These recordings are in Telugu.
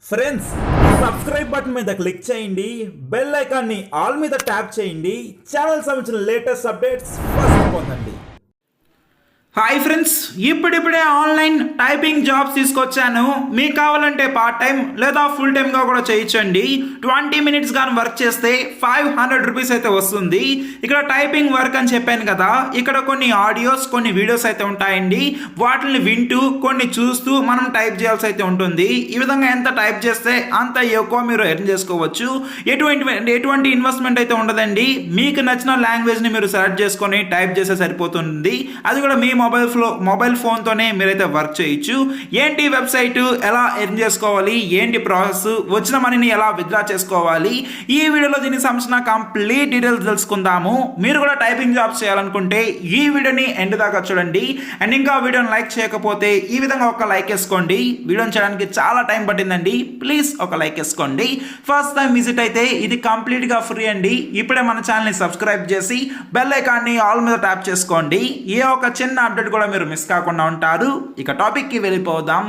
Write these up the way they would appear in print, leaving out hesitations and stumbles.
ఫ్రెండ్స్ సబ్స్క్రైబ్ బటన్ మీద క్లిక్ చేయండి, బెల్ ఐకాన్ని ఆల్ మీద ట్యాప్ చేయండి. ఛానల్ సంబంధించిన లేటెస్ట్ అప్డేట్స్ ఫస్ట్ పొందండి. హాయ్ ఫ్రెండ్స్, ఇప్పుడిప్పుడే ఆన్లైన్ టైపింగ్ జాబ్స్ తీసుకొచ్చాను. మీకు కావాలంటే పార్ట్ టైం లేదా ఫుల్ టైమ్గా కూడా చేయించండి. 20 minutes కానీ వర్క్ చేస్తే 500 రూపీస్ అయితే వస్తుంది. ఇక్కడ టైపింగ్ వర్క్ అని చెప్పాను కదా, ఇక్కడ కొన్ని ఆడియోస్ కొన్ని వీడియోస్ అయితే ఉంటాయండి. వాటిని వింటూ కొన్ని చూస్తూ మనం టైప్ చేయాల్సి అయితే ఉంటుంది. ఈ విధంగా ఎంత టైప్ చేస్తే అంత ఎక్కువ మీరు ఎర్న్ చేసుకోవచ్చు. ఎటువంటి ఇన్వెస్ట్మెంట్ అయితే ఉండదండి. మీకు నచ్చిన లాంగ్వేజ్ని మీరు సెలెక్ట్ చేసుకొని టైప్ చేస్తే సరిపోతుంది. అది కూడా మీ మొబైల్ ఫోన్తోనే మీరైతే వర్క్ చేయొచ్చు. ఏంటి వెబ్సైట్, ఎలా ఎర్న్ చేసుకోవాలి, ఏంటి ప్రాసెస్, వచ్చిన మనీని ఎలా విత్డ్రా చేసుకోవాలి, ఈ వీడియోలో దీనికి సంబంధించిన కంప్లీట్ డీటెయిల్స్ తెలుసుకుందాము. మీరు కూడా టైపింగ్ జాబ్స్ చేయాలనుకుంటే ఈ వీడియోని ఎండ్ దాకా చూడండి. అండ్ ఇంకా వీడియోని లైక్ చేయకపోతే ఈ విధంగా ఒక లైక్ వేసుకోండి. వీడియోని చేయడానికి చాలా టైం పట్టిందండి, ప్లీజ్ ఒక లైక్ వేసుకోండి. ఫస్ట్ టైం విజిట్ అయితే ఇది కంప్లీట్గా ఫ్రీ అండి. ఇప్పుడే మన ఛానల్ని సబ్స్క్రైబ్ చేసి బెల్ ఐకాన్ని ఆల్ మీద ట్యాప్ చేసుకోండి. ఏ ఒక చిన్న అప్డేట్ కూడా మీరు మిస్ కాకుండా ఉంటారు. ఇక టాపిక్కి వెళ్ళిపోదాం.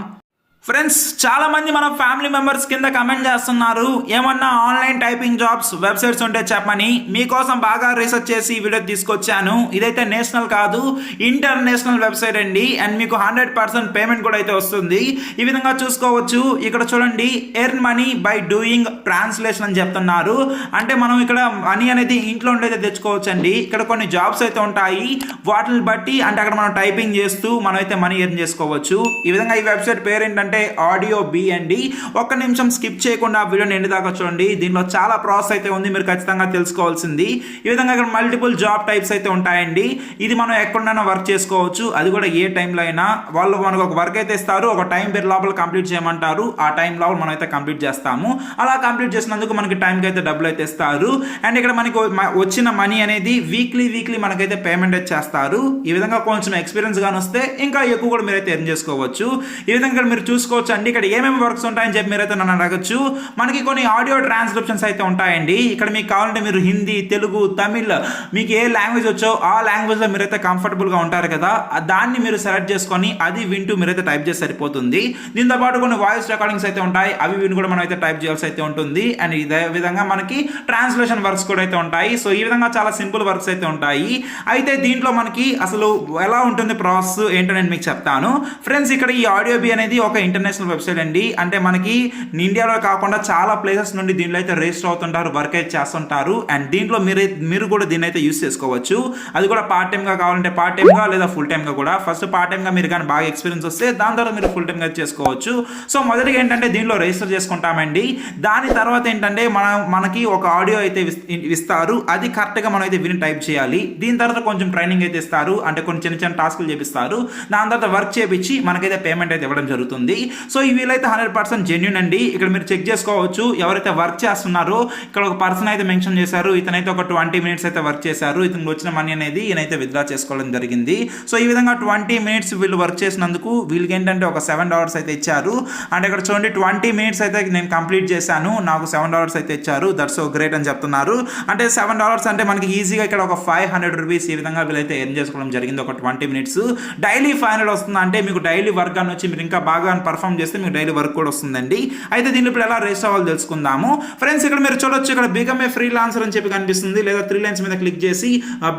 ఫ్రెండ్స్, చాలా మంది మన ఫ్యామిలీ మెంబర్స్ కింద కమెంట్ చేస్తున్నారు, ఏమన్నా ఆన్లైన్ టైపింగ్ జాబ్స్ వెబ్సైట్స్ ఉంటే చెప్పని. మీకోసం బాగా రీసెర్చ్ చేసి ఈ వీడియో తీసుకొచ్చాను. ఇదైతే నేషనల్ కాదు, ఇంటర్నేషనల్ వెబ్సైట్ అండి. అండ్ మీకు 100% పేమెంట్ కూడా అయితే వస్తుంది. ఈ విధంగా చూసుకోవచ్చు. ఇక్కడ చూడండి, earn money by doing translation అని చెప్తున్నారు. అంటే మనం ఇక్కడ మనీ అనేది ఇంట్లో ఉండి అయితే తెచ్చుకోవచ్చు అండి. ఇక్కడ కొన్ని జాబ్స్ అయితే ఉంటాయి, వాటిని బట్టి అంటే అక్కడ మనం టైపింగ్ చేస్తూ మనం అయితే మనీ ఎర్న్ చేసుకోవచ్చు. ఈ విధంగా ఈ వెబ్సైట్ పేరు ఏంటంటే ఆడియో బి అండి. ఒక్క నిమిషం స్కిప్ చేయకుండా వీడియోని ఎండ్ దాకా చూడండి. దీనిలో చాలా ప్రాసెస్ అయితే ఉంది, మీరు ఖచ్చితంగా తెలుసుకోవాల్సింది. ఈ విధంగా ఇక్కడ మల్టిపుల్ జాబ్ టైప్స్ అయితే ఉంటాయండి. ఇది మనం ఎక్కడైనా వర్క్ చేసుకోవచ్చు, అది కూడా ఏ టైంలో అయినా. వాళ్ళు మనకు ఒక వర్క్ అయితే ఇస్తారు, ఒక టైం పీరియడ్ లోపల కంప్లీట్ చేయమంటారు. ఆ టైం లోపల మనం అయితే కంప్లీట్ చేస్తాము. అలా కంప్లీట్ చేసినందుకు మనకి టైంకి అయితే డబ్బులు అయితే ఇస్తారు. అండ్ ఇక్కడ మనకి వచ్చిన మనీ అనేది వీక్లీ మనకైతే పేమెంట్ అయితే చేస్తారు. ఈ విధంగా కొంచెం ఎక్స్పీరియన్స్ గాని వస్తే ఇంకా ఎక్కువ కూడా మీరైతే ఎర్న్ చేసుకోవచ్చు. ఈ విధంగా మీరు చూసుకోవచ్చు అండి. ఇక్కడ ఏమేమి వర్క్స్ ఉంటాయని చెప్పి మీరైతే నన్ను అడగచ్చు. మనకి కొన్ని ఆడియో ట్రాన్స్క్రిప్షన్స్ అయితే ఉంటాయండి. ఇక్కడ మీకు కావాలంటే మీరు హిందీ, తెలుగు, తమిళ్, మీకు ఏ లాంగ్వేజ్ వచ్చో ఆ లాంగ్వేజ్లో మీరైతే కంఫర్టబుల్గా ఉంటారు కదా, దాన్ని మీరు సెలెక్ట్ చేసుకొని అది వింటూ మీరైతే టైప్ చేసి సరిపోతుంది. దీంతో పాటు కొన్ని వాయిస్ రికార్డింగ్స్ అయితే ఉంటాయి, అవి విని కూడా మనం అయితే టైప్ చేయాల్సి అయితే ఉంటుంది. అండ్ ఇదే విధంగా మనకి ట్రాన్స్లేషన్ వర్క్స్ కూడా అయితే ఉంటాయి. సో ఈ విధంగా చాలా సింపుల్ వర్క్స్ అయితే ఉంటాయి. అయితే దీంట్లో మనకి అసలు ఎలా ఉంటుంది ప్రాసెస్ ఏంటో నేను మీకు చెప్తాను. ఫ్రెండ్స్, ఇక్కడ ఈ ఆడియో బి అనేది ఒక ఇంటర్నేషనల్ వెబ్సైట్ అండి. అంటే మనకి ఇండియాలో కాకుండా చాలా ప్లేసెస్ నుండి దీంట్లో అయితే రిజిస్టర్ అవుతుంటారు, వర్క్ అయితే చేస్తుంటారు. అండ్ దీంట్లో మీరు కూడా దీన్ని అయితే యూస్ చేసుకోవచ్చు. అది కూడా పార్ట్ టైమ్గా కావాలంటే పార్ట్ టైమ్గా లేదా ఫుల్ టైమ్గా కూడా. ఫస్ట్ పార్ట్ టైమ్గా మీరు కానీ బాగా ఎక్స్పీరియన్స్ వస్తే దాని తర్వాత మీరు ఫుల్ టైమ్గా చేసుకోవచ్చు. సో మొదటిగా ఏంటంటే దీనిలో రిజిస్టర్ చేసుకుంటామండి. దాని తర్వాత ఏంటంటే మనకి ఒక ఆడియో అయితే ఇస్తారు, అది కరెక్ట్గా మనం అయితే విని టైప్ చేయాలి. దీని తర్వాత కొంచెం ట్రైనింగ్ అయితే ఇస్తారు, అంటే కొన్ని చిన్న టాస్కులు చేపిస్తారు. దాని తర్వాత వర్క్ చేపించి మనకైతే పేమెంట్ అయితే ఇవ్వడం జరుగుతుంది. సో ఈ వీలైతే 100% జెన్యూన్ అండి. ఇక్కడ మీరు చెక్ చేసుకోవచ్చు ఎవరైతే వర్క్ చేస్తున్నారో. ఇక్కడ ఒక పర్సన్ అయితే మెన్షన్ చేశారు, ఇతనైతే ఒక 20 minutes అయితే వర్క్ చేశారు. ఇతనికి వచ్చిన మనీ అనేది ఈయనైతే విత్డ్రా చేసుకోవడం జరిగింది. సో ఈ విధంగా 20 minutes వీళ్ళు వర్క్ చేసినందుకు వీళ్ళకి ఏంటంటే ఒక $7 అయితే ఇచ్చారు. అంటే ఇక్కడ చూడండి 20 minutes అయితే నేను కంప్లీట్ చేశాను, నాకు $7 అయితే ఇచ్చారు. దట్స్ సో గ్రేట్ అని చెప్తున్నారు. అంటే $7 అంటే మనకి ఈజీగా ఇక్కడ ఒక 500 రూపీస్ ఈ విధంగా వీళ్ళైతే ఎర్న్ చేసుకోవడం జరిగింది. ఒక 20 minutes డైలీ 500 వస్తుంది. అంటే మీకు డైలీ వర్క్ అని వచ్చి మీరు ఇంకా బాగా పర్ఫామ్ చేస్తే మీకు డైలీ వర్క్ కూడా వస్తుందండి. అయితే దీనిలో ఇప్పుడు ఎలా రిజిస్టర్ అవ్వాలో తెలుసుకుందాము. ఫ్రెండ్స్, ఇక్కడ మీరు చూడొచ్చు, ఇక్కడ బికమ్ ఏ ఫ్రీ లాన్సర్ అని చెప్పి కనిపిస్తుంది, లేదా 3 lines మీద క్లిక్ చేసి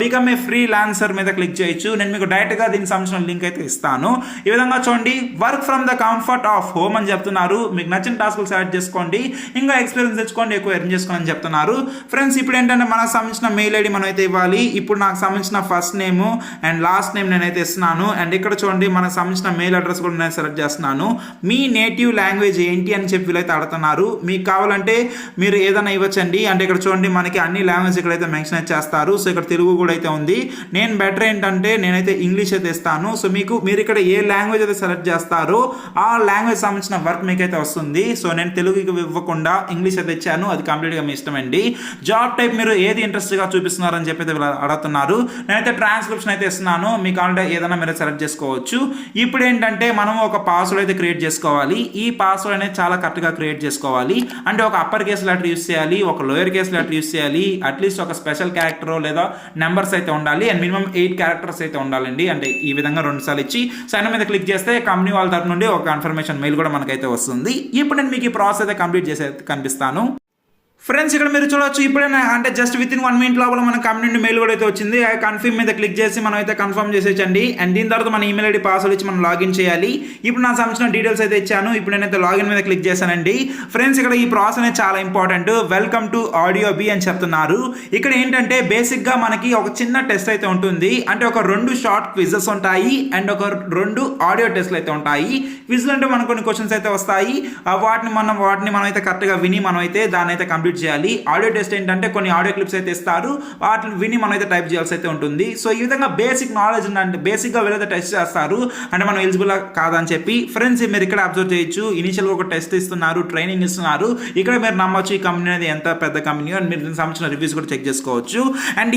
బికమ్ ఏ ఫ్రీ లాన్సర్ మీద క్లిక్ చేయొచ్చు. నేను మీకు డైరెక్ట్గా దీనికి సంబంధించిన లింక్ అయితే ఇస్తాను. ఈ విధంగా చూడండి, work from the comfort of home అని చెప్తున్నారు. మీకు నచ్చిన టాస్కులు సెలెక్ట్ చేసుకోండి, ఇంకా ఎక్స్పీరియన్స్ తెచ్చుకోండి, ఎక్కువ ఎర్న్ చేసుకోండి అని చెప్తున్నారు. ఫ్రెండ్స్, ఇప్పుడు ఏంటంటే మనకు సంబంధించిన మెయిల్ ఐడి మనం అయితే ఇవ్వాలి. ఇప్పుడు నాకు సంబంధించిన first name and last name నేనైతే ఇస్తున్నాను. అండ్ ఇక్కడ చూడండి, మనకు సంబంధించిన మెయిల్ అడ్రస్ కూడా నేను సెలెక్ట్ చేస్తున్నాను. మీ నేటివ్ లాంగ్వేజ్ ఏంటి అని చెప్పి వీళ్ళైతే అడుగుతున్నారు. మీకు కావాలంటే మీరు ఏదైనా ఇవ్వచ్చండి. అంటే ఇక్కడ చూడండి, మనకి అన్ని లాంగ్వేజ్ ఇక్కడైతే మెన్షన్ చేస్తారు. సో ఇక్కడ తెలుగు కూడా అయితే ఉంది. నేను బెటర్ ఏంటంటే నేనైతే ఇంగ్లీష్ అయితే ఇస్తాను. సో మీరు ఇక్కడ ఏ లాంగ్వేజ్ అయితే సెలెక్ట్ చేస్తారో ఆ లాంగ్వేజ్ సంబంధించిన వర్క్ మీకైతే వస్తుంది. సో నేను తెలుగుకి ఇవ్వకుండా ఇంగ్లీష్ అయితే ఇచ్చాను, అది కంప్లీట్గా మీ ఇష్టం అండి. జాబ్ టైప్ మీరు ఏది ఇంట్రెస్ట్గా చూపిస్తున్నారని చెప్పి వీళ్ళు అడుగుతున్నారు. నేనైతే ట్రాన్స్క్రిప్షన్ అయితే ఇస్తున్నాను, మీకు కావాలంటే ఏదైనా మీరు సెలెక్ట్ చేసుకోవచ్చు. ఇప్పుడు ఏంటంటే మనం ఒక పాస్వర్డ్ అయితే క్రియేట్ చేసుకోవాలి. ఈ పాస్వర్డ్ అనేది చాలా కరెక్ట్గా క్రియేట్ చేసుకోవాలి. అంటే ఒక అప్పర్ కేస్ లెటర్ యూస్ చేయాలి, ఒక లోయర్ కేస్ లెటర్ యూస్ చేయాలి, అట్లీస్ట్ ఒక స్పెషల్ క్యారెక్టర్ లేదా నెంబర్స్ అయితే ఉండాలి, అండ్ మినిమం 8 క్యారెక్టర్స్ అయితే ఉండాలండి. అంటే ఈ విధంగా 2 సార్లు ఇచ్చి సైన్ మీద క్లిక్ చేస్తే కంపెనీ వాళ్ళ తరఫు నుండి ఒక కన్ఫర్మేషన్ మెయిల్ కూడా మనకైతే వస్తుంది. ఇప్పుడు నేను మీకు ఈ ప్రాసెస్ అయితే కంప్లీట్ చేసి కనిపిస్తాను. ఫ్రెండ్స్, ఇక్కడ మీరు చూడొచ్చు ఇప్పుడే అంటే జస్ట్ విత్ ఇన్ 1 minute లోపల మన కంపెనీ నుండి మెయిల్ కూడా అయితే వచ్చింది. ఆ కన్ఫర్మ్ మీద క్లిక్ చేసి మనం అయితే కన్ఫర్మ్ చేసేయచ్చండి. అండ్ దీని తర్వాత మన ఈమెయిల్ ఐడి పాస్వర్డ్ ఇచ్చి మనం లాగిన్ చేయాలి. ఇప్పుడు నాకు సంబంధించిన డీటెయిల్స్ అయితే ఇచ్చాను. ఇప్పుడు నేనైతే లాగిన్ మీద క్లిక్ చేశానండి. ఫ్రెండ్స్, ఇక్కడ ఈ ప్రాసెస్ అనేది చాలా important. Welcome to audio B అని చెప్తున్నారు. ఇక్కడ ఏంటంటే బేసిక్గా మనకి ఒక చిన్న టెస్ట్ అయితే ఉంటుంది. అంటే ఒక 2 షార్ట్ క్విజెస్ ఉంటాయి అండ్ ఒక 2 ఆడియో టెస్ట్లు అయితే ఉంటాయి. క్విజ్లు అంటే మనకు కొన్ని క్వశ్చన్స్ అయితే వస్తాయి. వాటిని మనం అయితే కరెక్ట్గా విని మనం అయితే దాన్ని అయితే కంప్లీట్ చేయాలి. ఆడియో టెస్ట్ ఏంటంటే కొన్ని ఆడియో క్లిప్స్ అయితే ఇస్తారు, వాటిని విని మనం అయితే టైప్ చేయాల్సి అయితే ఉంటుంది. సో ఈ విధంగా బేసిక్ నాలెడ్జ్ అంటే బేసిక్గా వీళ్ళైతే టెస్ట్ చేస్తారు అంటే మనం ఎలిజిబుల్ కాదని చెప్పి. ఫ్రెండ్స్, మీరు ఇక్కడ అబ్జర్వ్ చేయొచ్చు, ఇనిషియల్గా ఒక టెస్ట్ ఇస్తున్నారు, ట్రైనింగ్ ఇస్తున్నారు. ఇక్కడ మీరు నమ్మొచ్చు ఈ కంపెనీ అనేది ఎంత పెద్ద కంపెనీ అని మీరు దీనికి సంబంధించిన రివ్యూస్ కూడా చెక్ చేసుకోవచ్చు. అండ్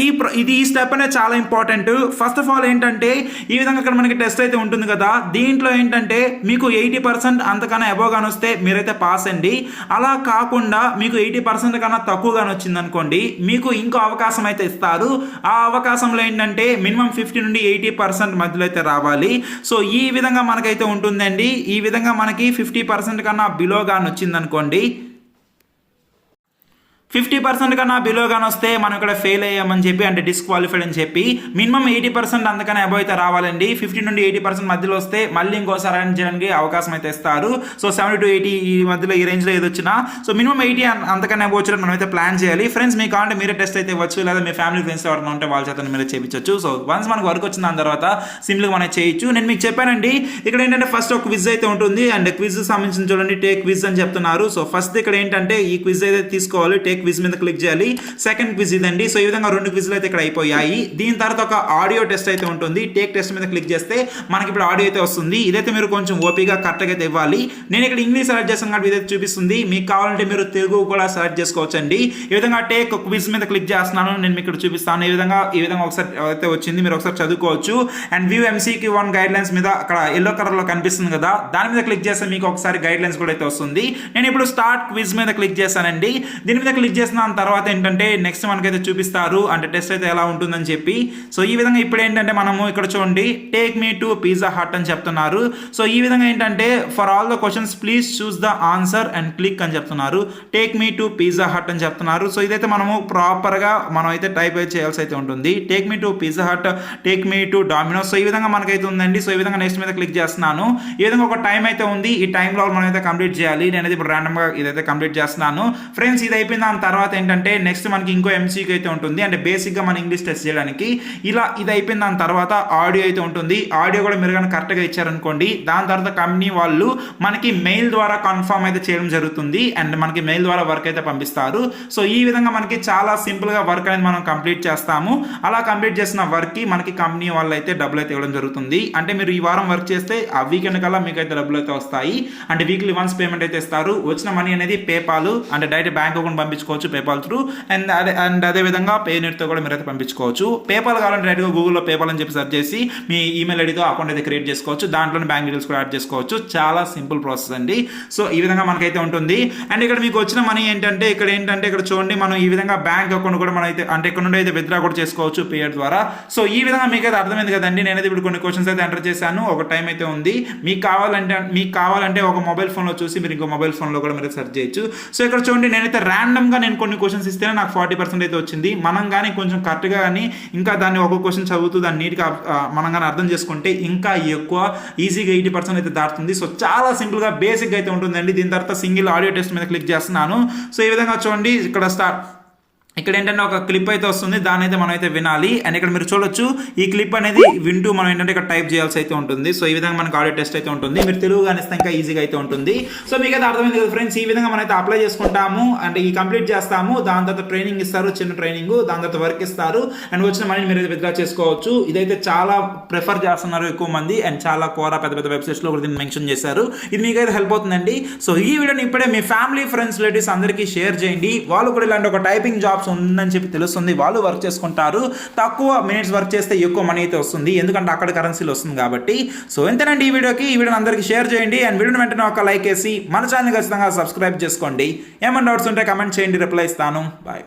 ఈ స్టెప్ అనేది చాలా ఇంపార్టెంట్. ఫస్ట్ ఆఫ్ ఆల్ ఏంటంటే ఈ విధంగా ఇక్కడ మనకి టెస్ట్ అయితే ఉంటుంది కదా, దీంట్లో ఏంటంటే మీకు 80% అంతకన్నా అబోవ్ గాని వస్తే మీరైతే పాస్ అండి. అలా కాకుండా మీకు 80% కన్నా తక్కువగానే వచ్చింది అనుకోండి, మీకు ఇంకో అవకాశం అయితే ఇస్తారు. ఆ అవకాశంలో ఏంటంటే మినిమం 50 నుండి 80% మధ్యలో అయితే రావాలి. సో ఈ విధంగా మనకైతే ఉంటుందండి. ఈ విధంగా మనకి 50% కన్నా బిలోగాని వచ్చింది అనుకోండి, 50% కన్నా బిలోగాని వస్తే మనం ఇక్కడ ఫెయిల్ అయ్యామని చెప్పి అంటే డిస్క్వాలిఫైడ్ అని చెప్పి. మినిమం 80% అంతకన్నా అబోవ్ అయితే రావాలండి. 50 నుండి 80% మధ్యలో వస్తే మళ్ళీ ఇంకోసారి అరేంజ్ చేయడానికి అవకాశం అయితే ఇస్తారు. సో 70 to 80 ఈ మధ్యలో ఈ రేంజ్లో ఏది వచ్చినా సో మినిమం 80 అంతకన్నా అబోవ్ వచ్చి మనం అయితే ప్లాన్ చేయాలి. ఫ్రెండ్స్, మీకు కావాలంటే మీరే టెస్ట్ అయితే ఇవ్వచ్చు, లేదా మీ ఫ్యామిలీ ఫ్రెండ్స్ ఎవరైనా ఉంటే వాళ్ళ చేత మీరే చేయించవచ్చు. సో వన్స్ మనకు వర్క్ వచ్చిన దాని తర్వాత సింపుల్గా మనం చేయొచ్చు. నేను మీకు చెప్పానండి, ఇక్కడ ఏంటంటే ఫస్ట్ ఒక క్విజ్ అయితే ఉంటుంది. అండ్ క్విజ్ సంబంధించిన చూడండి, టేక్ క్విజ్ అని చెప్తున్నారు. సో ఫస్ట్ ఇక్కడ ఏంటంటే ఈ క్విజ్ అయితే తీసుకోవాలి, టేక్ క్విజ్ మీద క్లిక్ చేయాలి. సెకండ్ క్విజ్ ఇదండి. సో ఈ విధంగా 2 క్విజ్లు అయితే ఇక్కడ అయిపోయాయి. దీని తర్వాత ఒక ఆడియో టెస్ట్ అయితే ఉంటుంది. టేక్ టెస్ట్ మీద క్లిక్ చేస్తే మనకి ఇప్పుడు ఆడియో అయితే వస్తుంది. ఇదైతే మీరు కొంచెం ఓపీగా కరెక్ట్గా అయితే ఇవ్వాలి. నేను ఇక్కడ ఇంగ్లీష్ సెలెక్ట్ చేస్తాను కాబట్టి ఇదైతే చూపిస్తుంది. మీకు కావాలంటే మీరు తెలుగు కూడా సెలెక్ట్ చేసుకోవచ్చు అండి. ఈ విధంగా టేక్ క్విజ్ మీద క్లిక్ చేస్తున్నాను, నేను మీకు ఇక్కడ చూపిస్తాను. ఈ విధంగా ఒకసారి అయితే వచ్చింది, మీరు ఒకసారి చదువుకోవచ్చు. And view MCQ1 guide lines మీద అక్కడ ఎల్లో కలర్ లో కనిపిస్తుంది కదా, దాని మీద క్లిక్ చేస్తే మీకు ఒకసారి గైడ్ లైన్స్ కూడా అయితే వస్తుంది. నేను ఇప్పుడు స్టార్ట్ క్విజ్ మీద క్లిక్ చేశానండి. దీని మీద క్లిక్ చేసిన తర్వాత ఏంటంటే నెక్స్ట్ మనకైతే చూపిస్తారు అంటే టెస్ట్ అయితే ఎలా ఉంటుందని చెప్పి. సో ఈ విధంగా ఇప్పుడు ఏంటంటే మనము ఇక్కడ చూడండి, take me to Pizza Hut అని చెప్తున్నారు. సో ఈ విధంగా ఏంటంటే for all the questions please choose the answer and click అని చెప్తున్నారు. Take me to Pizza Hut అని చెప్తున్నారు. సో ఇదైతే మనము ప్రాపర్గా మనం అయితే టైప్ అయితే చేయాల్సి అయితే ఉంటుంది. Take me to Pizza Hut, take me to Domino's. So ఈ విధంగా మనకైతే ఉందండి. సో ఈ విధంగా నెక్స్ట్ మీద క్లిక్ చేస్తున్నాను. ఈ విధంగా ఒక టైం అయితే ఉంది. ఈ టైంలో మనం అయితే కంప్లీట్ చేయాలి. నేనైతే ఇప్పుడు ర్యాండమ్గా ఇదైతే కంప్లీట్ చేస్తున్నాను. ఫ్రెండ్స్, ఇది అయిపోయిన దాని తర్వాత ఏంటంటే నెక్స్ట్ మనకి ఇంకో MCQ అయితే ఉంటుంది. అంటే బేసిక్గా మన ఇంగ్లీష్ టెస్ట్ చేయడానికి. ఇది అయిపోయిన దాని తర్వాత ఆడియో అయితే ఉంటుంది. ఆడియో కూడా మీరు కానీ కరెక్ట్గా ఇచ్చారనుకోండి, దాని తర్వాత కంపెనీ వాళ్ళు మనకి మెయిల్ ద్వారా కన్ఫర్మ్ అయితే చేయడం జరుగుతుంది. అండ్ మనకి మెయిల్ ద్వారా వర్క్ అయితే పంపిస్తారు. సో ఈ విధంగా మనకి చాలా సింపుల్గా వర్క్ అనేది మనం కంప్లీట్ చేస్తాము. అలా కంప్లీట్ చేసిన వర్క్కి మనకి కంపెనీ వాళ్ళు అయితే డబ్బులు అయితే ఇవ్వడం జరుగుతుంది. అంటే మీరు ఈ వారం వర్క్ చేస్తే ఆ వీకెండ్ కల్లా మీకు అయితే డబ్బులు అయితే వస్తాయి. అంటే వీక్లీ వన్స్ పేమెంట్ అయితే ఇస్తారు. వచ్చిన మనీ అనేది పేపాల్ అంటే డైరెక్ట్ బ్యాంక్ అకౌంట్ పంపించుకోవచ్చు పేపాల్ త్రూ. అండ్ అదే విధంగా పేనెట్తో కూడా మీరు అయితే పంపించుకోవచ్చు. పేపాల్ కావాలంటే డైరెక్ట్గా గూగుల్లో పేపాల్ అని చెప్పి సెర్చ్ చేసి మీ ఈమెయిల్ ఐడితో అకౌంట్ అయితే క్రియేట్ చేసుకోవచ్చు. దాంట్లోనే బ్యాంక్ డీటెయిల్స్ కూడా యాడ్ చేసుకోవచ్చు. చాలా సింపుల్ ప్రాసెస్ అండి. సో ఈ విధంగా మనకైతే ఉంటుంది. అండ్ ఇక్కడ మీకు వచ్చిన మనీ ఏంటంటే ఇక్కడ చూడండి, మనం ఈ విధంగా బ్యాంక్ అకౌంట్ కూడా మనం అయితే అంటే ఇక్కడ నుండి అయితే విత్డ్రా కూడా చేసుకోవచ్చు పేయర్ ద్వారా. సో ఈ విధంగా మీకు అయితే అర్థమైంది కదండి. నేనైతే ఇప్పుడు కొన్ని క్వశ్చన్స్ అయితే ఎంటర్ చేశాను. ఒక టైం అయితే ఉంది. మీకు కావాలంటే ఒక మొబైల్ ఫోన్లో చూసి మీరు ఇంకో మొబైల్ ఫోన్లో కూడా మీరు సెర్చ్ చేయొచ్చు. సో ఇక్కడ చూడండి, నేనైతే ర్యాండమ్గా నేను కొన్ని క్వశ్చన్స్ ఇస్తేనే నాకు 40% అయితే వచ్చింది. మనం కానీ కొంచెం కరెక్ట్గా కానీ ఇంకా దాన్ని ఒక క్వశ్చన్ చదువుతూ దాన్ని నీట్గా మనం కానీ అర్థం చేసుకుంటే ఇంకా ఎక్కువ ఈజీగా 80% అయితే దాటుతుంది. సో చాలా సింపుల్గా బేసిక్గా అయితే ఉంటుందండి. దీని తర్వాత సింగిల్ ఆడియో టెస్ట్ మీద క్లిక్ చేస్తున్నాను. సో ఈ విధంగా చూడండి, ఇక్కడ ఏంటంటే ఒక క్లిప్ అయితే వస్తుంది, దాని అయితే మనం అయితే వినాలి. అండ్ ఇక్కడ మీరు చూడొచ్చు, ఈ క్లిప్ అనేది వింటూ మనం ఏంటంటే ఇక్కడ టైప్ చేయాల్సి అయితే ఉంటుంది. సో ఈ విధంగా మనకు ఆడియో టెస్ట్ అయితే ఉంటుంది. మీరు తెలుగు కానిస్తే ఇంకా ఈజీగా అయితే ఉంటుంది. సో మీకు అయితే అర్థమైంది కదా ఫ్రెండ్స్. ఈ విధంగా మనం అయితే అప్లై చేసుకుంటాము, అంటే ఈ కంప్లీట్ చేస్తాము. దాని తర్వాత ట్రైనింగ్ ఇస్తారు, చిన్న ట్రైనింగ్, దాని తర్వాత వర్క్ ఇస్తారు. అండ్ వచ్చిన మనీ మీరు అయితే విత్డ్రా చేసుకోవచ్చు. ఇదైతే చాలా ప్రిఫర్ చేస్తున్నారు ఎక్కువ మంది. అండ్ చాలా పెద్ద పెద్ద వెబ్సైట్స్లో కూడా దీన్ని మెన్షన్ చేశారు. ఇది మీకు అయితే హెల్ప్ అవుతుందండి. సో ఈ వీడియోని ఇప్పుడే మీ ఫ్యామిలీ ఫ్రెండ్స్ రిలేటివ్స్ అందరికీ షేర్ చేయండి. వాళ్ళు కూడా ఇలాంటి ఒక టైపింగ్ జాబ్ జాబ్స్ ఉందని చెప్పి తెలుస్తుంది, వాళ్ళు వర్క్ చేసుకుంటారు. తక్కువ మినిట్స్ వర్క్ చేస్తే ఎక్కువ మనీ అయితే వస్తుంది, ఎందుకంటే అక్కడ కరెన్సీలో వస్తుంది కాబట్టి. సో ఎంతేనండి ఈ వీడియోని అందరికీ షేర్ చేయండి అండ్ వీడియోని వెంటనే ఒక లైక్ వేసి మన ఛానల్ ఖచ్చితంగా సబ్స్క్రైబ్ చేసుకోండి. ఏమైనా డౌట్స్ ఉంటే కమెంట్ చేయండి, రిప్లై ఇస్తాను. బాయ్.